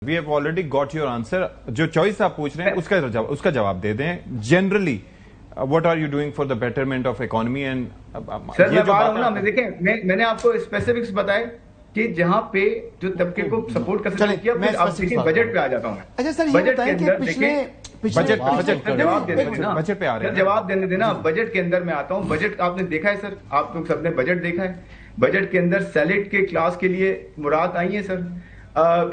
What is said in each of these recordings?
We have already got your answer. جو choice آپ پوچھ رہے ہیں اس کا جواب دے دیں. Generally what are you doing for the betterment of economy and سر میں بات ہوں نا, دیکھیں میں نے آپ کو اسپیسیفکس بتائے کہ جہاں پہ جو طبقے کو سپورٹ کر سکتے کیا, پھر آپ دیکھیں بجٹ پہ آ جاتا ہوں میں. اچھا سر یہ بتائیں کہ پچھلے بجٹ پہ آ رہے ہیں, جواب دینے دینا. بجٹ کے اندر میں آتا ہوں. بجٹ آپ نے دیکھا ہے سر, آپ لوگ سب نے بجٹ دیکھا ہے. بجٹ کے اندر سیلیٹ کے کلاس کے لیے مراد آئی ہیں سر.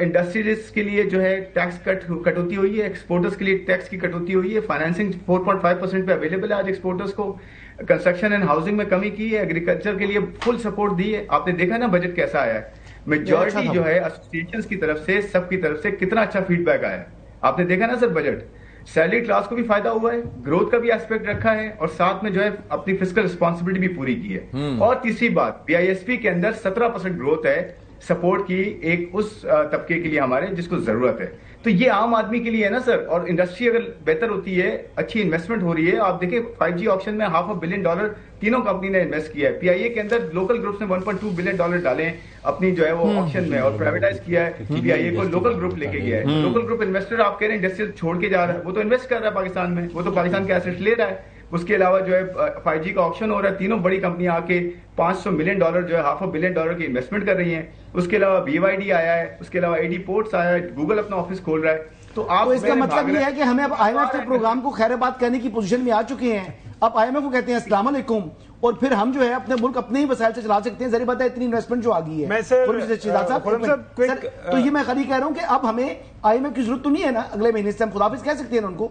انڈسٹریز کے لیے جو ہے ٹیکس کٹوتی ہوئی ہے, ایکسپورٹرز کے لیے ٹیکس کی کٹوتی ہوئی ہے, فائنینسنگ 4.5% پہ اویلیبل ہے آج ایکسپورٹرز کو, کنسٹرکشن اینڈ ہاؤسنگ میں کمی کی ہے, ایگریکلچر کے لیے فل سپورٹ دی ہے. آپ نے دیکھا نا بجٹ کیسا آیا ہے. میجورٹی جو ہے ایسوسیشنز کی طرف سے, سب کی طرف سے کتنا اچھا فیڈ بیک آیا ہے. آپ نے دیکھا نا سر بجٹ, سیلری کلاس کو بھی فائدہ ہوا ہے, گروتھ کا بھی ایسپیکٹ رکھا ہے, اور ساتھ میں جو ہے اپنی فسکل رسپانسبلٹی بھی پوری کی ہے. اور تیسری بات, BISP کے اندر 17% گروتھ ہے سپورٹ کی ایک اس طبقے کے لیے ہمارے جس کو ضرورت ہے. تو یہ عام آدمی کے لیے ہے نا سر. اور انڈسٹری اگر بہتر ہوتی ہے, اچھی انویسٹمنٹ ہو رہی ہے. آپ دیکھیں 5G آپشن میں $500 بلین تینوں کمپنی نے انویسٹ کیا ہے. PIA کے اندر لوکل گروپس نے $1.2 بلین ڈالے اپنی جو ہے وہ آپشن میں, اور پرائیویٹائز کیا ہے. PIA کو لوکل گروپ لے کے گیا ہے. لوکل گروپ انویسٹر آپ کہہ رہے ہیں انڈسٹریل چھوڑ کے جا رہا ہے, وہ تو انویسٹ کر رہا ہے پاکستان میں, وہ تو پاکستان کے ایسٹ لے رہا ہے. اس کے علاوہ جو ہے 5G کا آپشن ہو رہا ہے, تینوں بڑی کمپنیاں آ کے $500 ملین جو ہے $500 بلین کی انویسٹمنٹ کر رہی ہیں. اس کے علاوہ BYD آیا ہے, اس کے علاوہ AD پورٹس آیا ہے, گوگل اپنا آفس کھول رہا ہے. تو آپ اس کا مطلب یہ ہے کہ ہمیں اب IMF کے پروگرام کو خیر بات کہنے کی پوزیشن میں آ چکے ہیں. اب IMF کو کہتے ہیں السلام علیکم, اور پھر ہم جو ہے اپنے ملک اپنے ہی وسائل سے چلا سکتے ہیں. ظاہر بات ہے اتنی انویسٹمنٹ جو آ گئی ہے. تو یہ میں خالی کہہ رہا ہوں کہ اب ہمیں IMF کی ضرورت تو نہیں ہے نا اگلے مہینے سے, ہم خداحافظ کہہ سکتے ہیں ان کو.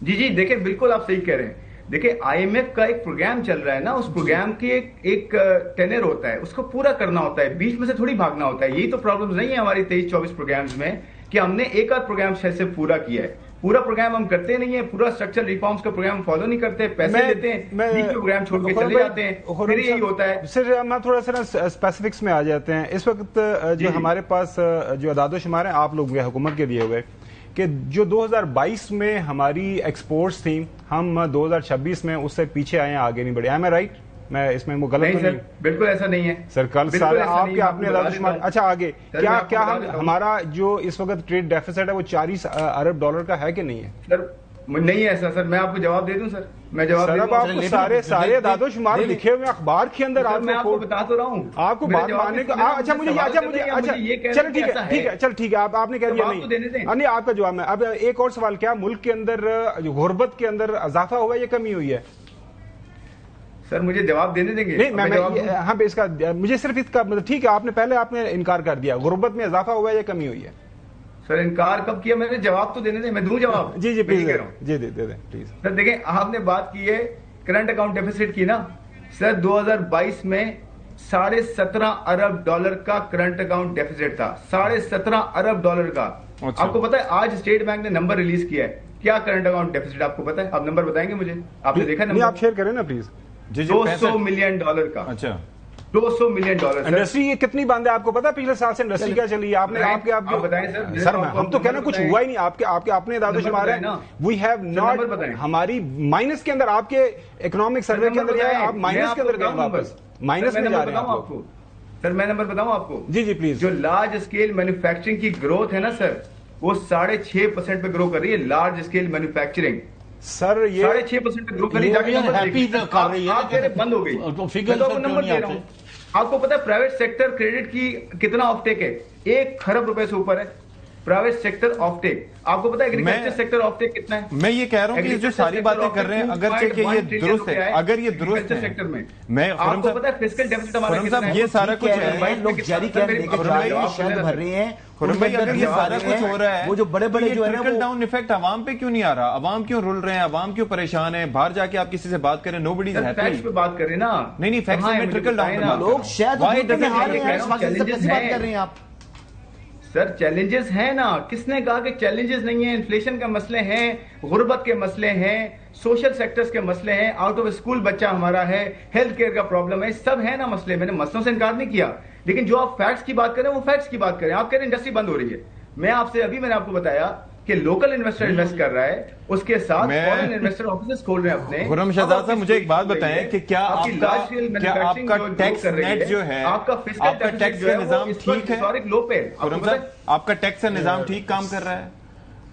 جی دیکھیں بالکل آپ صحیح کہہ رہے ہیں. دیکھیں IMF کا ایک پروگرام چل رہا ہے نا, اس پروگرام کی ایک ٹینر ہوتا ہے, اس کو پورا کرنا ہوتا ہے, بیچ میں سے تھوڑی بھاگنا ہوتا ہے. یہی تو پرابلمز نہیں ہے ہماری 23-24 پروگرامز میں کہ ہم نے ایک آدھ پروگرام شاید سے پورا کیا ہے. پورا پروگرام ہم کرتے نہیں ہیں, پورا اسٹرکچر ریفارمز کا پروگرام فالو نہیں کرتے, پیسے لیتے ہیں, بیچ میں پروگرام چھوڑ کے چلے جاتے ہیں, پھر یہی ہوتا ہے. سر ہم تھوڑا سا اسپیسیفکس میں آ جاتے ہیں. اس وقت جو ہمارے پاس جو اعداد و شمار ہیں آپ لوگ حکومت کے دیے ہوئے, کہ جو 2022 میں ہماری ایکسپورٹس تھیں, ہم 2026 میں اس سے پیچھے آئے ہیں, آگے نہیں بڑھے. Am I right? میں اس میں غلط نہیں؟ بالکل ایسا نہیں ہے سر. کل سال آپ نے اعداد و شمار, اچھا آگے کیا ہمارا جو اس وقت ٹریڈ ڈیفیسٹ ہے وہ $40 ارب کا ہے کہ نہیں ہے؟ سر نہیں ہے ایسا. سر میں آپ کو جواب دے دوں سر, میں جواب دے دوں. آپ کو سارے اعداد و شمار لکھے ہوئے اخبار کے اندر, میں آپ کو بتا تو رہا ہوں, آپ کو بات ماننے کا. اچھا مجھے چلو ٹھیک ہے, آپ نے کہہ دیا نہیں, آپ کا جواب ہے. اب ایک اور سوال, کیا ملک کے اندر غربت کے اندر اضافہ ہوا یا کمی ہوئی ہے؟ سر مجھے جواب دینے دیں گے. نہیں ہاں اس کا مجھے صرف اس کا ٹھیک ہے, آپ نے پہلے انکار کر دیا, غربت میں اضافہ ہوا ہے یا کمی ہوئی ہے؟ سر انکار کب کیا میں نے؟ جواب تو دینے دیں, میں دوں جواب. جی پلیز جی دے دیں پلیز. سر دیکھیں, آپ نے بات کی ہے کرنٹ اکاؤنٹ ڈیفیسٹ کی نا. سر 2022 میں $17.5 ارب کا کرنٹ اکاؤنٹ ڈیفیسٹ تھا, $17.5 ارب کا. آپ کو پتا ہے آج اسٹیٹ بینک نے نمبر ریلیز کیا ہے, کیا کرنٹ اکاؤنٹ ڈیفیسٹ آپ کو پتا ہے؟ آپ نمبر بتائیں گے مجھے؟ آپ نے دیکھا نمبر؟ آپ شیئر کریں نا پلیز. $200 ملین کا. اچھا $200 ملین. انڈسٹری یہ کتنی بند ہے آپ کو پتا؟ پچھلے سال سے انڈسٹری کیا چلی ہے؟ آپ نے بتائیں سر. ہم تو کہنا کچھ ہوا ہی نہیں, آپ کے اپنے اعداد و شمار ہیں. وی ہیو ناٹ, ہماری مائنس کے اندر, آپ کے اکنامک سروے کے اندر آپ مائنس کے اندر گئے, واپس مائنس میں جا رہے ہیں آپ کو. سر میں نمبر بتاؤں آپ کو؟ جی پلیز. جو لارج اسکیل مینوفیکچرنگ کی گروتھ ہے نا سر, وہ 6.5% پہ گرو کر رہی ہے. لارج اسکیل مینوفیکچرنگ سر یہ 6.5% پہ گرو کر رہی ہے, بند ہو گئی. نمبر دے رہا ہوں. آپ کو پتا ہے پرائیویٹ سیکٹر کریڈٹ کی کتنا آف ٹیک ہے؟ $1 خرب سے اوپر ہے پرائیویٹ سیکٹر آف ٹیک. آپ کو پتا ہے ایگریکلچر سیکٹر آف ٹیک کتنا ہے؟ میں یہ کہہ رہا ہوں کہ جو ساری باتیں کر رہے ہیں اگرچہ کہ یہ درست ہے, اگر یہ درست ہے سیکٹر میں, میں آپ کو پتا ہے فسکل ڈیفیسٹ ہمارا کتنا ہے؟ یہ سارا کچھ ہے, لوگ جاری شہد بھر رہے ہیں. اگر یہ سارا کچھ ہو رہا ہے, وہ جو بڑے بڑے جو ہے ٹرکل ڈاؤن ایفیکٹ عوام پہ کیوں نہیں آ رہا؟ عوام کیوں رول رہے ہیں, عوام کیوں پریشان ہے؟ باہر جا کے آپ کسی سے بات کریں, نو بڈی از ہیپی. فیکٹس پہ بات کریں نا. نہیں فیکٹس میں ٹرکل ڈاؤن لوگ شاید بات کر رہے ہیں آپ. سر چیلنجز ہیں نا, کس نے کہا کہ چیلنجز نہیں ہیں؟ انفلیشن کے مسئلے ہیں, غربت کے مسئلے ہیں, سوشل سیکٹرز کے مسئلے ہیں, آؤٹ آف اسکول بچہ ہمارا ہے, ہیلتھ کیئر کا پرابلم ہے, سب ہے نا مسئلے. میں نے مسئلوں سے انکار نہیں کیا, لیکن جو آپ فیکٹس کی بات کریں وہ فیکٹس کی بات کریں. آپ کہہ رہے ہیں انڈسٹری بند ہو رہی ہے. میں نے آپ کو بتایا کہ لوکل انویسٹر انویسٹ کر رہا ہے، اس کے ساتھ فورن انویسٹر آفیسز کھول رہے ہیں اپنے. خرم شہزاد صاحب مجھے ایک بات بتائیں کہ کیا آپ کا ٹیکس نیٹ جو ہے، آپ کا ٹیکس کا نظام ٹھیک ہے؟ خرم صاحب آپ کا ٹیکس کا نظام ٹھیک کام کر رہا ہے؟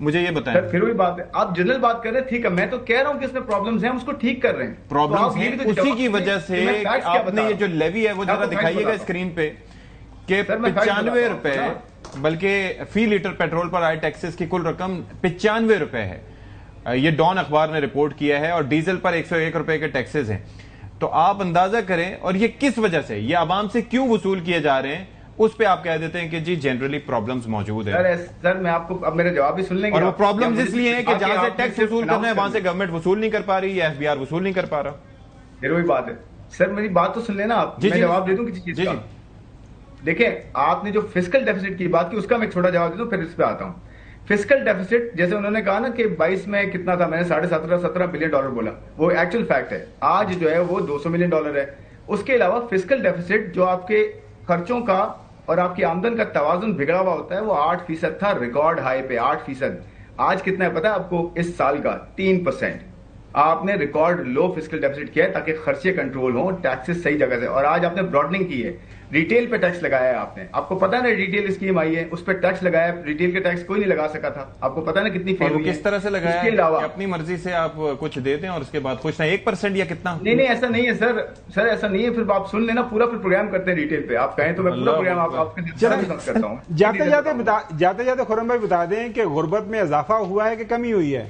مجھے یہ بتائیں. پھر وہی بات ہے، آپ جنرل بات کر رہے ہیں، ٹھیک ہے، میں تو کہہ رہا ہوں کہ اس میں پرابلمز ہیں، ہم اس کو ٹھیک کر رہے ہیں. پرابلمز ہیں اسی کی وجہ سے آپ نے یہ جو لیوی ہے وہ ذرا دکھائیے گا اسکرین پہ کہ 95 روپے بلکہ فی لیٹر پیٹرول پر آئے ٹیکسز کی کل رقم 95 روپے ہے. یہ ڈان اخبار نے رپورٹ کیا ہے، اور ڈیزل پر 101 روپے کے ٹیکسز ہیں. تو آپ اندازہ کریں، اور یہ کس وجہ سے، یہ عوام سے کیوں وصول کیے جا رہے ہیں، اس پہ آپ کہہ دیتے ہیں کہ جی جنرلی پرابلمز موجود ہیں. سر میں آپ کو اب میرا جواب بھی سن لیں گے. اور وہ پرابلمز اس لیے ہیں کہ جہاں سے ٹیکس وصول کرنا ہے وہاں سے گورنمنٹ وصول نہیں کر پا رہی، یا ایف بی آر وصول نہیں کر پا رہا. پھر وہی بات ہے. سر میری بات تو سن لینا آپ، میں جواب دے دوں کسی چیز کا. دیکھیں آپ نے جو فسکل ڈیفیسٹ کی بات کی اس کا میں چھوٹا جواب دے دوں، پھر اس پہ آتا ہوں. فسکل ڈیفیسٹ جیسے انہوں نے کہا نا کہ 22 میں کتنا تھا، میں نے 17.5 بلین ڈالر بولا، وہ ایکچوئل فیکٹ ہے. آج جو ہے وہ 200 ملین ڈالر ہے. اس کے علاوہ فسکل ڈیفیسٹ جو آپ کے خرچوں کا اور آپ کی آمدن کا توازن بگڑا ہوا ہوتا ہے وہ 8% تھا، ریکارڈ ہائی پہ 8%. آج کتنا ہے پتا ہے آپ کو اس سال کا؟ 3%. آپ نے ریکارڈ لو فسکل ڈیفیسٹ کیا ہے تاکہ خرچے کنٹرول ہوں، ٹیکسز صحیح جگہ سے. اور آج آپ نے براڈنگ کی ہے، ریٹیل پہ ٹیکس لگایا ہے آپ نے. آپ کو پتا ہے نا ریٹیل اسکیم آئی ہے، اس پہ ٹیکس لگایا ہے. ریٹیل کے ٹیکس کوئی نہیں لگا سکا تھا. آپ کو پتا ہے نا کتنی فیل ہوئی ہے. کس طرح سے لگایا؟ اس کے علاوہ اپنی مرضی سے آپ کچھ دے دیں اور اس کے بعد خوش نہیں. 1% یا کتنا؟ نہیں ایسا نہیں ہے سر. سر ایسا نہیں ہے. پھر آپ سن لینا پورا، پھر پروگرام کرتے ہیں ریٹیل پہ. آپ کہیں تو میں پورا پروگرام آپ کے ساتھ کرتا ہوں. جاتے جاتے خرم بھائی بتا دیں کہ غربت میں اضافہ ہوا ہے کہ کمی ہوئی ہے؟